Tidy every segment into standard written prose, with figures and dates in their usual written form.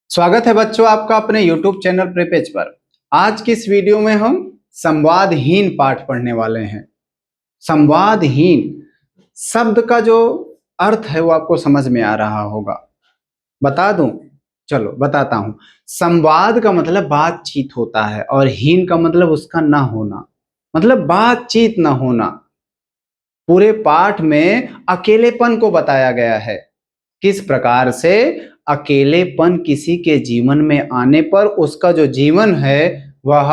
स्वागत है बच्चों आपका अपने YouTube चैनल प्रीपेज पर। आज की इस वीडियो में हम संवादहीन पाठ पढ़ने वाले हैं। संवादहीन शब्द का जो अर्थ है वो आपको समझ में आ रहा होगा। बता दूं? चलो बताता हूं। संवाद का मतलब बातचीत होता है और हीन का मतलब उसका ना होना, मतलब बातचीत ना होना। पूरे पाठ में अकेलेपन को बताया गया है, किस प्रकार से अकेलेपन किसी के जीवन में आने पर उसका जो जीवन है वह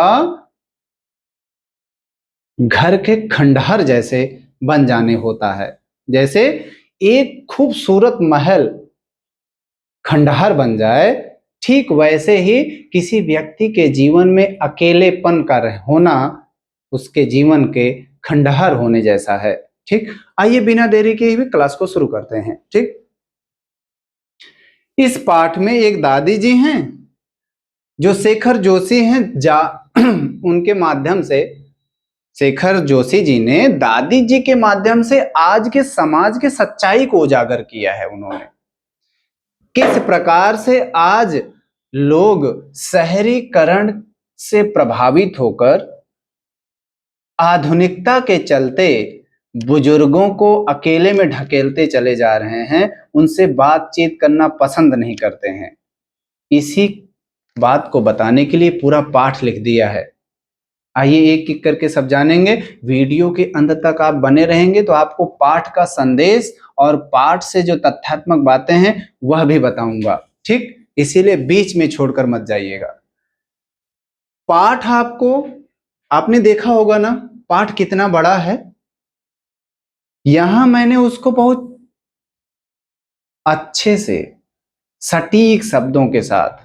घर के खंडहर जैसे बन जाने होता है। जैसे एक खूबसूरत महल खंडहर बन जाए, ठीक वैसे ही किसी व्यक्ति के जीवन में अकेलेपन का होना उसके जीवन के खंडहर होने जैसा है। ठीक, आइए बिना देरी के ही क्लास को शुरू करते हैं। ठीक, इस पाठ में एक दादी जी हैं जो शेखर जोशी हैं। उनके माध्यम से शेखर जोशी जी ने दादी जी के माध्यम से आज के समाज के सच्चाई को उजागर किया है। उन्होंने किस प्रकार से आज लोग शहरीकरण से प्रभावित होकर आधुनिकता के चलते बुजुर्गों को अकेले में ढकेलते चले जा रहे हैं, उनसे बातचीत करना पसंद नहीं करते हैं। इसी बात को बताने के लिए पूरा पाठ लिख दिया है। आइए एक एक करके सब जानेंगे। वीडियो के अंत तक आप बने रहेंगे तो आपको पाठ का संदेश और पाठ से जो तथ्यात्मक बातें हैं वह भी बताऊंगा। ठीक, इसीलिए बीच में छोड़कर मत जाइएगा। पाठ आपने देखा होगा ना, पाठ कितना बड़ा है। यहां मैंने उसको बहुत अच्छे से सटीक शब्दों के साथ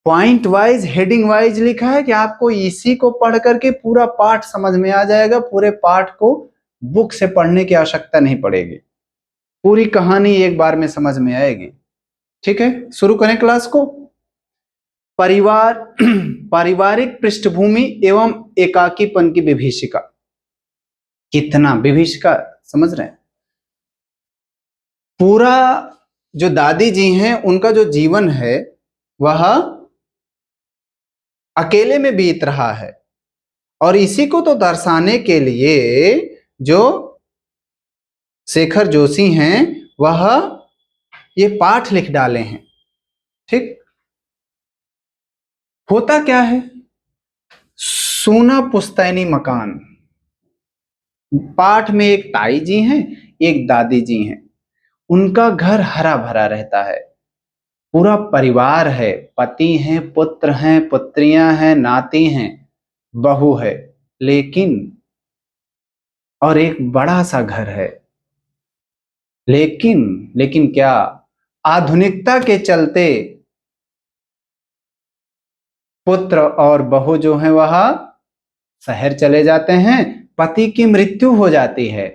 पॉइंट वाइज हेडिंग वाइज लिखा है कि आपको इसी को पढ़ करके पूरा पाठ समझ में आ जाएगा। पूरे पाठ को बुक से पढ़ने की आवश्यकता नहीं पड़ेगी, पूरी कहानी एक बार में समझ में आएगी। ठीक है, शुरू करें क्लास को। पारिवारिक पृष्ठभूमि एवं एकाकीपन की विभीषिका। कितना विभीषिका समझ रहे हैं। पूरा जो दादी जी हैं उनका जो जीवन है वह अकेले में बीत रहा है और इसी को तो दर्शाने के लिए जो शेखर जोशी हैं वह ये पाठ लिख डाले हैं। ठीक, होता क्या है, सोना पुश्तैनी मकान। पाठ में एक ताई जी हैं, एक दादी जी हैं। उनका घर हरा भरा रहता है, पूरा परिवार है, पति हैं, पुत्र हैं, पुत्रियां हैं, नाती हैं, बहू है, लेकिन और एक बड़ा सा घर है। लेकिन क्या, आधुनिकता के चलते पुत्र और बहू जो है वह शहर चले जाते हैं, पति की मृत्यु हो जाती है,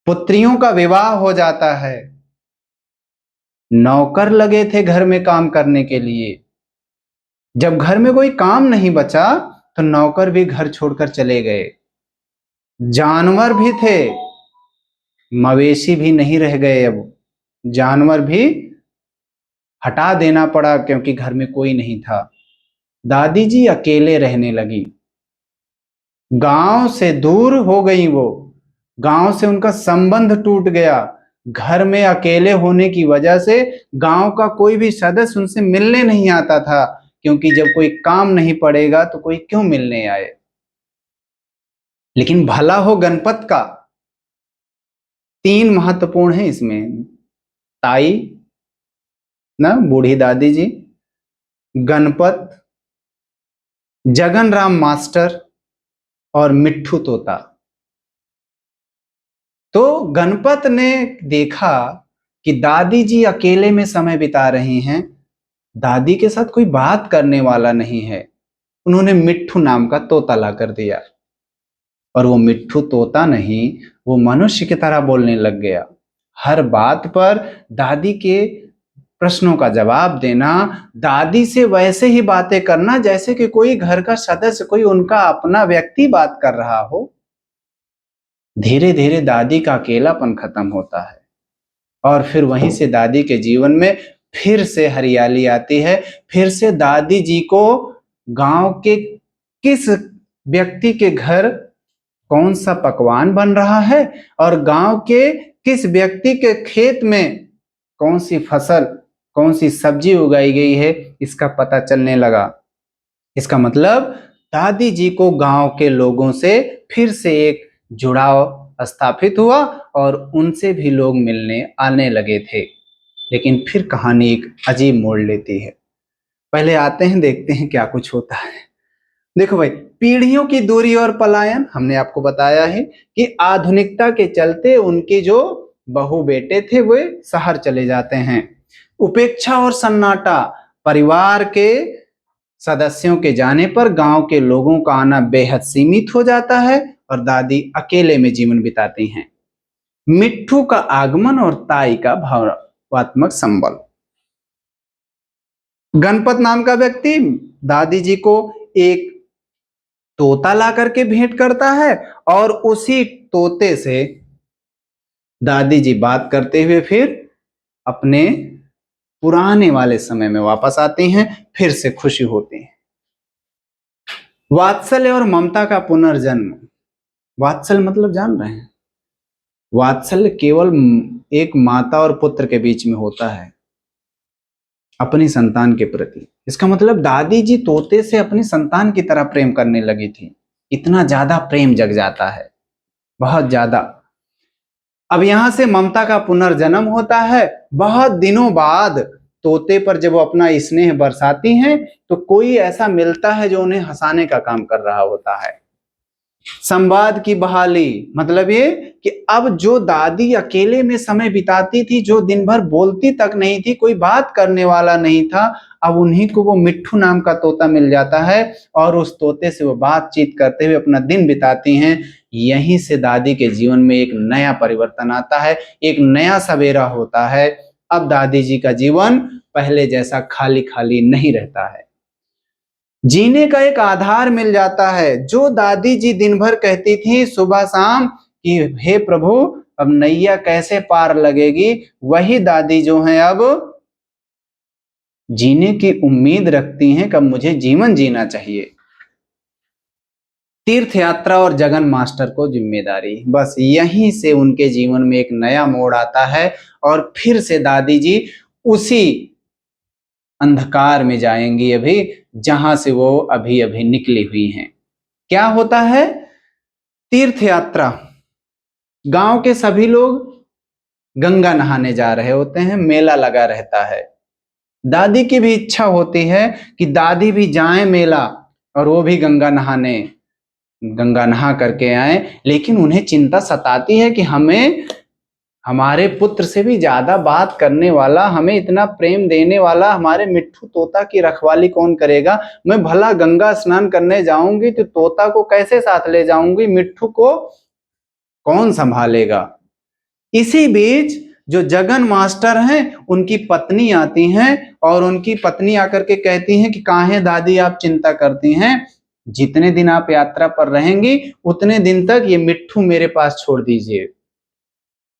पुत्रियों का विवाह हो जाता है, नौकर लगे थे घर में काम करने के लिए। जब घर में कोई काम नहीं बचा तो नौकर भी घर छोड़कर चले गए। जानवर भी थे, मवेशी भी नहीं रह गए, अब जानवर भी हटा देना पड़ा क्योंकि घर में कोई नहीं था। दादी जी अकेले रहने लगी, गांव से दूर हो गई वो, गांव से उनका संबंध टूट गया। घर में अकेले होने की वजह से गांव का कोई भी सदस्य उनसे मिलने नहीं आता था, क्योंकि जब कोई काम नहीं पड़ेगा तो कोई क्यों मिलने आए। लेकिन भला हो गणपत का, तीन महत्वपूर्ण है इसमें। ताई ना, बूढ़ी दादी जी, गणपत, जगन राम मास्टर और मिट्ठू तोता। तो गणपत ने देखा कि दादी जी अकेले में समय बिता रही हैं, दादी के साथ कोई बात करने वाला नहीं है। उन्होंने मिट्ठू नाम का तोता ला कर दिया और वो मिट्ठू तोता नहीं, वो मनुष्य की तरह बोलने लग गया। हर बात पर दादी के प्रश्नों का जवाब देना, दादी से वैसे ही बातें करना जैसे कि कोई घर का सदस्य, कोई उनका अपना व्यक्ति बात कर रहा हो। धीरे धीरे दादी का अकेलापन खत्म होता है और फिर वहीं से दादी के जीवन में फिर से हरियाली आती है, फिर से दादी जी को गांव के किस व्यक्ति के घर कौन सा पकवान बन रहा है और गांव के किस व्यक्ति के खेत में कौन सी फसल, कौन सी सब्जी उगाई गई है, इसका पता चलने लगा। इसका मतलब दादी जी को गांव के लोगों से फिर से एक जुड़ाव स्थापित हुआ और उनसे भी लोग मिलने आने लगे थे। लेकिन फिर कहानी एक अजीब मोड़ लेती है। पहले आते हैं, देखते हैं क्या कुछ होता है। देखो भाई, पीढ़ियों की दूरी और पलायन, हमने आपको बताया है कि आधुनिकता के चलते उनके जो बहू बेटे थे वे शहर चले जाते हैं। उपेक्षा और सन्नाटा, परिवार के सदस्यों के जाने पर गांव के लोगों का आना बेहद सीमित हो जाता है और दादी अकेले में जीवन बिताती हैं। मिट्ठू का आगमन और ताई का भावनात्मक संबल। गणपत नाम का व्यक्ति दादी जी को एक तोता ला करके भेंट करता है और उसी तोते से दादी जी बात करते हुए फिर अपने पुराने वाले समय में वापस आती हैं, फिर से खुशी होती है। वात्सल्य और ममता का पुनर्जन्म। वात्सल्य मतलब जान रहे हैं? वात्सल्य केवल एक माता और पुत्र के बीच में होता है अपनी संतान के प्रति। इसका मतलब दादी जी तोते से अपनी संतान की तरह प्रेम करने लगी थी। इतना ज्यादा प्रेम जग जाता है, बहुत ज्यादा। अब यहां से ममता का पुनर्जन्म होता है। बहुत दिनों बाद तोते पर जब वो अपना स्नेह बरसाती हैं तो कोई ऐसा मिलता है जो उन्हें हंसाने का काम कर रहा होता है। संवाद की बहाली, मतलब ये कि अब जो दादी अकेले में समय बिताती थी, जो दिन भर बोलती तक नहीं थी, कोई बात करने वाला नहीं था, अब उन्हीं को वो मिट्ठू नाम का तोता मिल जाता है और उस तोते से वो बातचीत करते हुए अपना दिन बिताती हैं। यहीं से दादी के जीवन में एक नया परिवर्तन आता है, एक नया सवेरा होता है। अब दादी जी का जीवन पहले जैसा खाली खाली नहीं रहता है, जीने का एक आधार मिल जाता है। जो दादी जी दिन भर कहती थी सुबह शाम कि हे प्रभु अब नैया कैसे पार लगेगी, वही दादी जो है अब जीने की उम्मीद रखती हैं, कब मुझे जीवन जीना चाहिए। तीर्थ यात्रा और जगन मास्टर को जिम्मेदारी, बस यहीं से उनके जीवन में एक नया मोड़ आता है और फिर से दादी जी उसी अंधकार में जाएंगी अभी, जहां से वो अभी अभी निकली हुई हैं। क्या होता है? तीर्थ यात्रा। गांव के सभी लोग गंगा नहाने जा रहे होते हैं, मेला लगा रहता है। दादी की भी इच्छा होती है कि दादी भी जाएं मेला और वो भी गंगा नहा करके आए, लेकिन उन्हें चिंता सताती है कि हमें हमारे पुत्र से भी ज्यादा बात करने वाला, हमें इतना प्रेम देने वाला हमारे मिट्ठू तोता की रखवाली कौन करेगा। मैं भला गंगा स्नान करने जाऊंगी तो तोता को कैसे साथ ले जाऊंगी, मिट्ठू को कौन संभालेगा। इसी बीच जो जगन मास्टर हैं उनकी पत्नी आती हैं और उनकी पत्नी आकर के कहती हैं कि काहे दादी आप चिंता करती हैं, जितने दिन आप यात्रा पर रहेंगी उतने दिन तक ये मिट्ठू मेरे पास छोड़ दीजिए,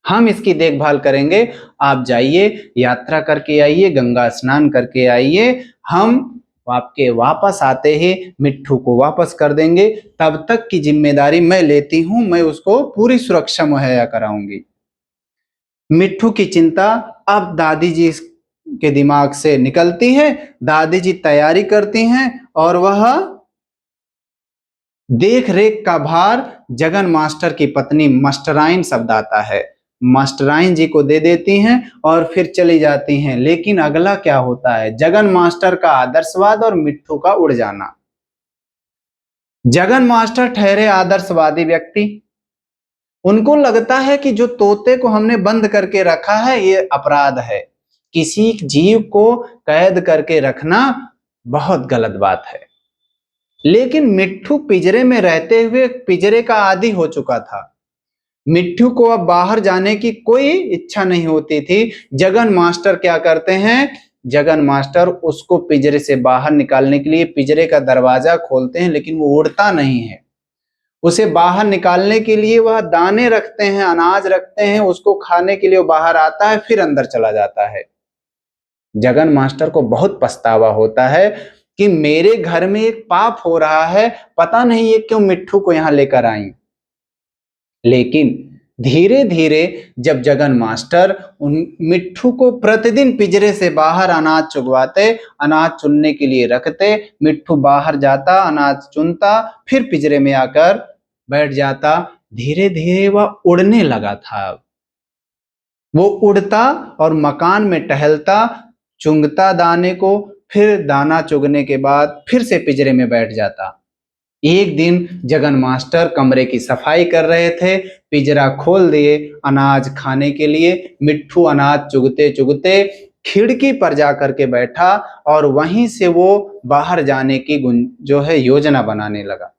हम इसकी देखभाल करेंगे। आप जाइए, यात्रा करके आइए, गंगा स्नान करके आइए, हम आपके वापस आते ही मिट्ठू को वापस कर देंगे। तब तक की जिम्मेदारी मैं लेती हूं, मैं उसको पूरी सुरक्षा मुहैया कराऊंगी। मिट्ठू की चिंता अब दादी जी के दिमाग से निकलती है। दादी जी तैयारी करती हैं और वह देख रेख का भार जगन मास्टर की पत्नी मास्टराइन शब्द आता है, मास्टराइन जी को दे देती हैं और फिर चली जाती हैं। लेकिन अगला क्या होता है? जगन मास्टर का आदर्शवाद और मिट्ठू का उड़ जाना। जगन मास्टर ठहरे आदर्शवादी व्यक्ति। उनको लगता है कि जो तोते को हमने बंद करके रखा है ये अपराध है, किसी जीव को कैद करके रखना बहुत गलत बात है। लेकिन मिट्ठू पिंजरे में रहते हुए पिंजरे का आदी हो चुका था। मिट्ठू को अब बाहर जाने की कोई इच्छा नहीं होती थी। जगन मास्टर क्या करते हैं? जगन मास्टर उसको पिंजरे से बाहर निकालने के लिए पिंजरे का दरवाजा खोलते हैं, लेकिन वो उड़ता नहीं है। उसे बाहर निकालने के लिए वह दाने रखते हैं, अनाज रखते हैं, उसको खाने के लिए वो बाहर आता है, फिर अंदर चला जाता है। जगन मास्टर को बहुत पछतावा होता है कि मेरे घर में एक पाप हो रहा है, पता नहीं ये क्यों मिट्ठू को यहाँ लेकर आई। लेकिन धीरे धीरे जब जगन मास्टर उन मिट्ठू को प्रतिदिन पिंजरे से बाहर अनाज चुगवाते, अनाज चुनने के लिए रखते, मिट्ठू बाहर जाता, अनाज चुनता, फिर पिंजरे में आकर बैठ जाता, धीरे धीरे वह उड़ने लगा था। वो उड़ता और मकान में टहलता, चुंगता दाने को, फिर दाना चुगने के बाद फिर से पिंजरे में बैठ जाता। एक दिन जगन मास्टर कमरे की सफाई कर रहे थे, पिंजरा खोल दिए अनाज खाने के लिए। मिट्ठू अनाज चुगते चुगते खिड़की पर जाकर के बैठा और वहीं से वो बाहर जाने की जो है योजना बनाने लगा।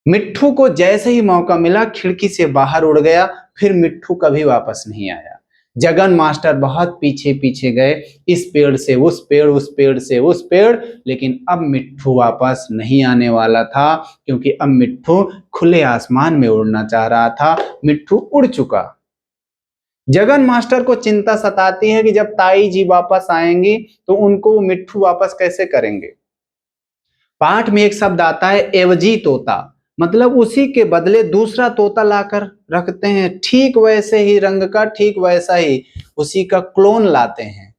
मिट्ठू को जैसे ही मौका मिला खिड़की से बाहर उड़ गया, फिर मिट्ठू कभी वापस नहीं आया। जगन मास्टर बहुत पीछे पीछे गए, इस पेड़ से उस पेड़, उस पेड़ से उस पेड़, लेकिन अब मिट्ठू वापस नहीं आने वाला था, क्योंकि अब मिट्ठू खुले आसमान में उड़ना चाह रहा था। मिट्ठू उड़ चुका। जगन मास्टर को चिंता सताती है कि जब ताई जी वापस आएंगी तो उनको मिट्ठू वापस कैसे करेंगे। पाठ में एक शब्द आता है एवजी तोता, मतलब उसी के बदले दूसरा तोता लाकर रखते हैं, ठीक वैसे ही रंग का, ठीक वैसा ही उसी का क्लोन लाते हैं।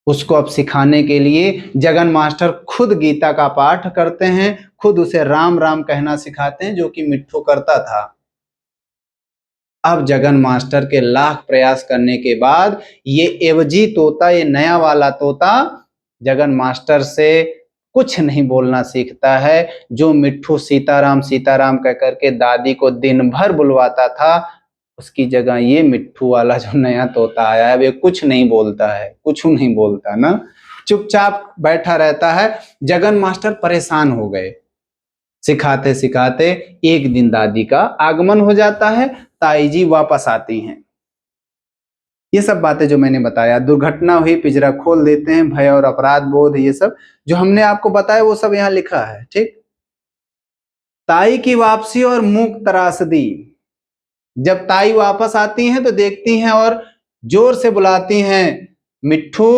उसको अब सिखाने के लिए जगन मास्टर खुद गीता का पाठ करते हैं, खुद उसे राम राम कहना सिखाते हैं, जो कि मिट्ठू करता था। अब जगन मास्टर के लाख प्रयास करने के बाद ये एवजी तोता, ये नया वाला तोता जगन मास्टर से कुछ नहीं बोलना सीखता है। जो मिट्ठू सीताराम सीताराम कह करके दादी को दिन भर बुलवाता था, उसकी जगह ये मिट्ठू वाला जो नया तोता आया है, वे कुछ नहीं बोलता है, कुछ नहीं बोलता ना, चुपचाप बैठा रहता है। जगन मास्टर परेशान हो गए। सिखाते सिखाते एक दिन दादी का आगमन हो जाता है, ताई जी वापस आती हैं। ये सब बातें जो मैंने बताया, दुर्घटना हुई, पिंजरा खोल देते हैं, भय और अपराध बोध, ये सब जो हमने आपको बताया वो सब यहाँ लिखा है। ठीक, ताई की वापसी और मूक त्रासदी। जब ताई वापस आती हैं तो देखती हैं और जोर से बुलाती हैं मिट्ठू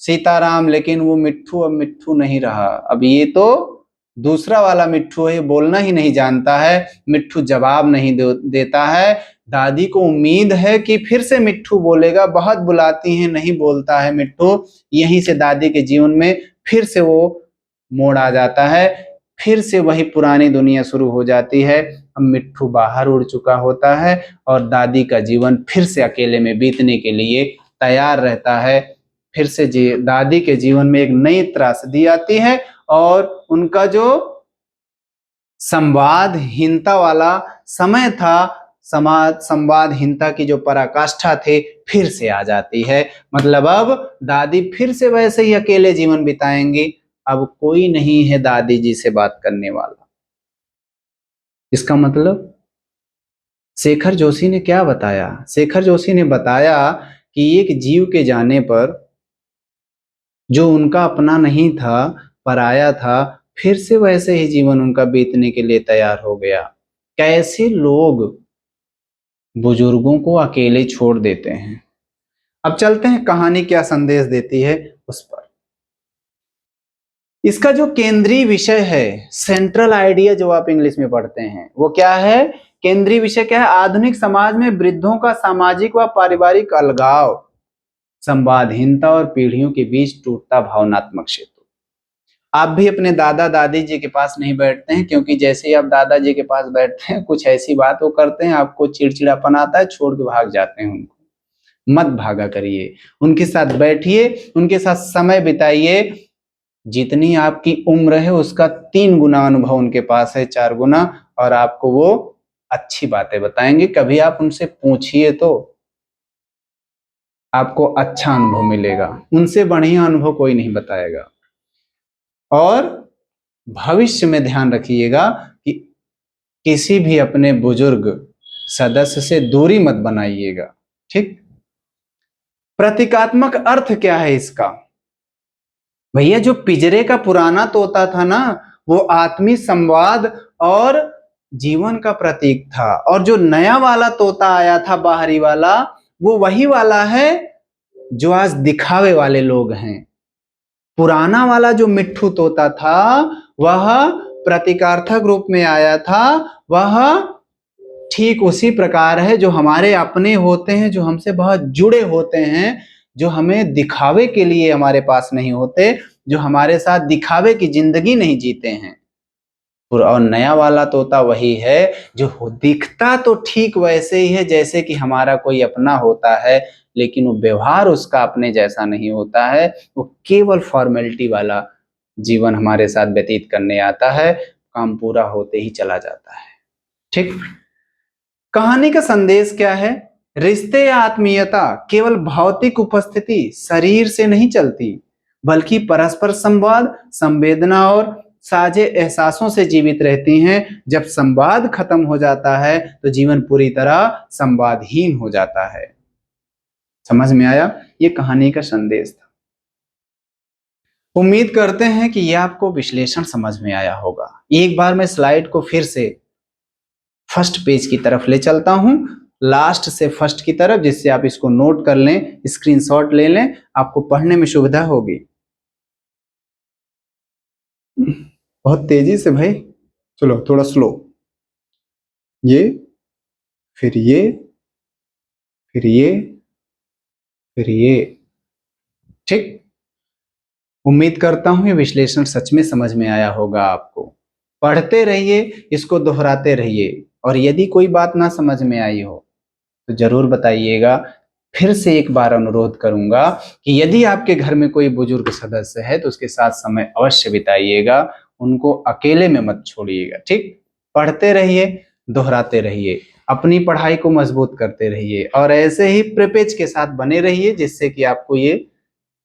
सीताराम, लेकिन वो मिट्ठू अब मिट्ठू नहीं रहा। अब ये तो दूसरा वाला मिट्ठू है, बोलना ही नहीं जानता है। मिट्ठू जवाब नहीं देता है। दादी को उम्मीद है कि फिर से मिट्ठू बोलेगा, बहुत बुलाती हैं, नहीं बोलता है मिट्ठू। यहीं से दादी के जीवन में फिर से वो मोड़ आ जाता है, फिर से वही पुरानी दुनिया शुरू हो जाती है। अब मिट्ठू बाहर उड़ चुका होता है और दादी का जीवन फिर से अकेले में बीतने के लिए तैयार रहता है। फिर से दादी के जीवन में एक नई त्रासदी आती है और उनका जो संवादहीनता वाला समय था, संवादहीनता की जो पराकाष्ठा थे, फिर से आ जाती है। मतलब अब दादी फिर से वैसे ही अकेले जीवन बिताएंगी। अब कोई नहीं है दादी जी से बात करने वाला। इसका मतलब शेखर जोशी ने क्या बताया? शेखर जोशी ने बताया कि एक जीव के जाने पर जो उनका अपना नहीं था, पराया था, फिर से वैसे ही जीवन उनका बीतने के लिए तैयार हो गया। कैसे लोग बुजुर्गों को अकेले छोड़ देते हैं। अब चलते हैं कहानी क्या संदेश देती है उस पर। इसका जो केंद्रीय विषय है, सेंट्रल आइडिया जो आप इंग्लिश में पढ़ते हैं, वो क्या है? केंद्रीय विषय क्या है? आधुनिक समाज में वृद्धों का सामाजिक व पारिवारिक अलगाव, संवादहीनता और पीढ़ियों के बीच टूटता भावनात्मक सेतु। आप भी अपने दादा दादी जी के पास नहीं बैठते हैं, क्योंकि जैसे ही आप दादाजी के पास बैठते हैं कुछ ऐसी बात वो करते हैं, आपको चिड़चिड़ापन आता है, छोड़ के भाग जाते हैं उनको। मत भागा करिए, उनके साथ बैठिए, उनके साथ समय बिताइए। जितनी आपकी उम्र है उसका 3 गुना अनुभव उनके पास है, 4 गुना, और आपको वो अच्छी बातें बताएंगे। कभी आप उनसे पूछिए तो आपको अच्छा अनुभव मिलेगा, उनसे बढ़िया अनुभव कोई नहीं बताएगा। और भविष्य में ध्यान रखिएगा कि किसी भी अपने बुजुर्ग सदस्य से दूरी मत बनाइएगा। ठीक, प्रतीकात्मक अर्थ क्या है इसका? भैया जो पिंजरे का पुराना तोता था ना, वो आत्मीय संवाद और जीवन का प्रतीक था, और जो नया वाला तोता आया था बाहरी वाला, वो वही वाला है जो आज दिखावे वाले लोग हैं। पुराना वाला जो मिट्ठू तोता था वह प्रतीकार्थक रूप में आया था, वह ठीक उसी प्रकार है जो हमारे अपने होते हैं, जो हमसे बहुत जुड़े होते हैं, जो हमें दिखावे के लिए हमारे पास नहीं होते, जो हमारे साथ दिखावे की जिंदगी नहीं जीते हैं। और नया वाला तोता वही है जो दिखता तो ठीक वैसे ही है जैसे कि हमारा कोई अपना होता है, लेकिन वो व्यवहार उसका अपने जैसा नहीं होता है। वो केवल फॉर्मेलिटी वाला जीवन हमारे साथ व्यतीत करने आता है, काम पूरा होते ही चला जाता है। ठीक। कहानी का संदेश क्या है? रिश्ते या आत्मीयता केवल भौतिक उपस्थिति शरीर से नहीं चलती, बल्कि परस्पर संवाद, संवेदना और साझे एहसासों से जीवित रहती हैं। जब संवाद खत्म हो जाता है तो जीवन पूरी तरह संवादहीन हो जाता है। समझ में आया? ये कहानी का संदेश था। उम्मीद करते हैं कि यह आपको विश्लेषण समझ में आया होगा। एक बार मैं स्लाइड को फिर से फर्स्ट पेज की तरफ ले चलता हूं, लास्ट से फर्स्ट की तरफ, जिससे आप इसको नोट कर लें, स्क्रीनशॉट ले लें, आपको पढ़ने में सुविधा होगी। बहुत तेजी से भाई, चलो थोड़ा स्लो। ये फिर ये फिर ये फिर ये। ठीक। उम्मीद करता हूं ये विश्लेषण सच में समझ में आया होगा आपको। पढ़ते रहिए, इसको दोहराते रहिए, और यदि कोई बात ना समझ में आई हो तो जरूर बताइएगा। फिर से एक बार अनुरोध करूंगा कि यदि आपके घर में कोई बुजुर्ग सदस्य है तो उसके साथ समय अवश्य बिताइएगा, उनको अकेले में मत छोड़िएगा। ठीक। पढ़ते रहिए, दोहराते रहिए, अपनी पढ़ाई को मजबूत करते रहिए, और ऐसे ही प्रिपेज के साथ बने रहिए, जिससे कि आपको ये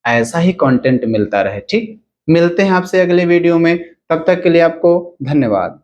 ऐसा ही कंटेंट मिलता रहे। ठीक। मिलते हैं आपसे अगले वीडियो में, तब तक के लिए आपको धन्यवाद।